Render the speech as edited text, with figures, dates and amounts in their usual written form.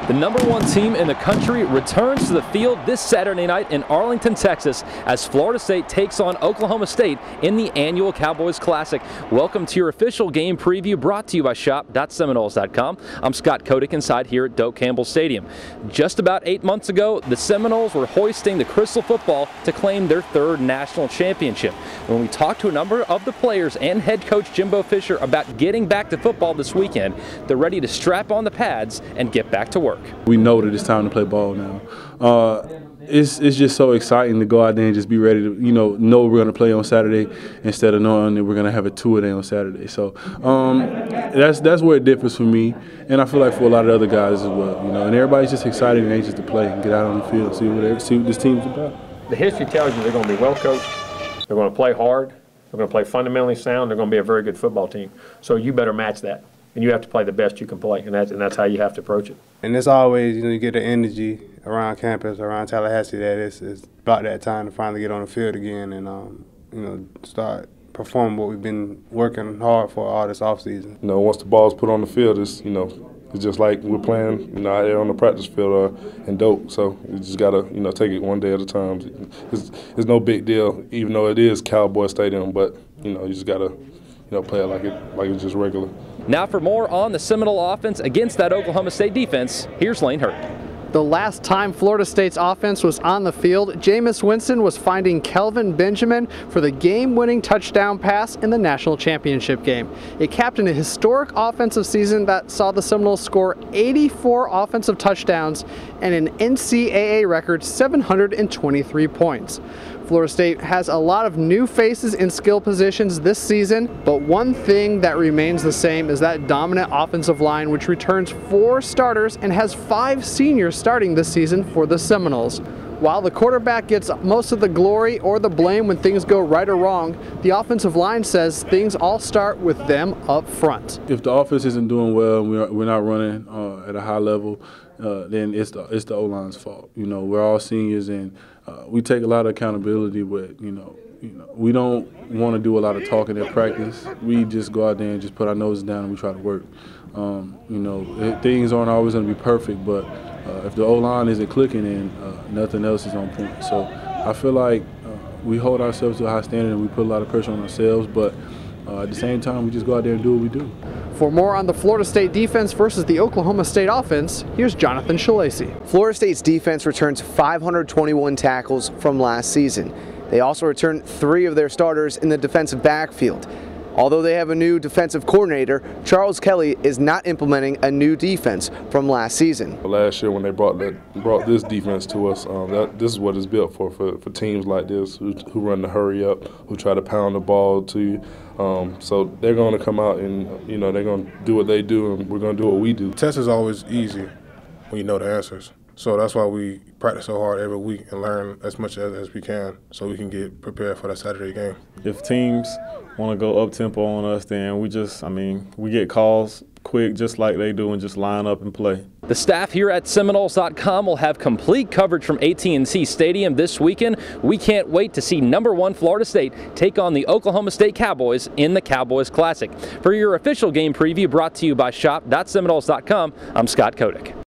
The #1 team in the country returns to the field this Saturday night in Arlington, Texas, as Florida State takes on Oklahoma State in the annual Cowboys Classic. Welcome to your official game preview brought to you by shop.seminoles.com. I'm Scott Kodak inside here at Doak Campbell Stadium. Just about 8 months ago, the Seminoles were hoisting the Crystal football to claim their third national championship. When we talked to a number of the players and head coach Jimbo Fisher about getting back to football this weekend, they're ready to strap on the pads and get back to work. We know that it's time to play ball now. It's just so exciting to go out there and just be ready to, know we're going to play on Saturday instead of knowing that we're going to have a two-a-day on Saturday. So that's where it differs for me, and I feel like for a lot of other guys as well. And everybody's just excited and anxious to play and get out on the field, see what this team's about. The history tells you they're going to be well coached, they're going to play hard, they're going to play fundamentally sound, they're going to be a very good football team. So you better match that. And you have to play the best you can play, and that's how you have to approach it. And it's always, you get the energy around campus, around Tallahassee, that it's about that time to finally get on the field again and, start performing what we've been working hard for all this offseason. Once the ball's put on the field, it's just like we're playing, out there on the practice field in Doak. So you just got to, take it one day at a time. It's no big deal, even though it is Cowboy Stadium, but, you just got to, play it like it's just regular. Now for more on the Seminole offense against that Oklahoma State defense, here's Lane Hurt. The last time Florida State's offense was on the field, Jameis Winston was finding Kelvin Benjamin for the game-winning touchdown pass in the national championship game. It capped a historic offensive season that saw the Seminoles score 84 offensive touchdowns and an NCAA record 723 points. Florida State has a lot of new faces in skill positions this season, but one thing that remains the same is that dominant offensive line, which returns 4 starters and has 5 seniors starting this season for the Seminoles. While the quarterback gets most of the glory or the blame when things go right or wrong, the offensive line says things all start with them up front. If the offense isn't doing well and we're not running at a high level, then it's the O-line's fault. We're all seniors and we take a lot of accountability, but we don't want to do a lot of talking at practice. We just go out there and just put our noses down and we try to work. Things aren't always going to be perfect, but if the O-line isn't clicking, then nothing else is on point. So I feel like we hold ourselves to a high standard and we put a lot of pressure on ourselves, but at the same time, we just go out there and do what we do. For more on the Florida State defense versus the Oklahoma State offense, here's Jonathan Shalacy. Florida State's defense returns 521 tackles from last season. They also returned 3 of their starters in the defensive backfield. Although they have a new defensive coordinator, Charles Kelly is not implementing a new defense from last season. Last year when they brought this defense to us, this is what it's built for teams like this who run the hurry up, who try to pound the ball to you. So they're going to come out and, they're going to do what they do and we're going to do what we do. The test is always easy when you know the answers. So that's why we practice so hard every week and learn as much as we can so we can get prepared for that Saturday game. If teams want to go up-tempo on us, then we get calls quick just like they do and just line up and play. The staff here at Seminoles.com will have complete coverage from AT&T Stadium this weekend. We can't wait to see #1 Florida State take on the Oklahoma State Cowboys in the Cowboys Classic. For your official game preview brought to you by shop.seminoles.com, I'm Scott Kodak.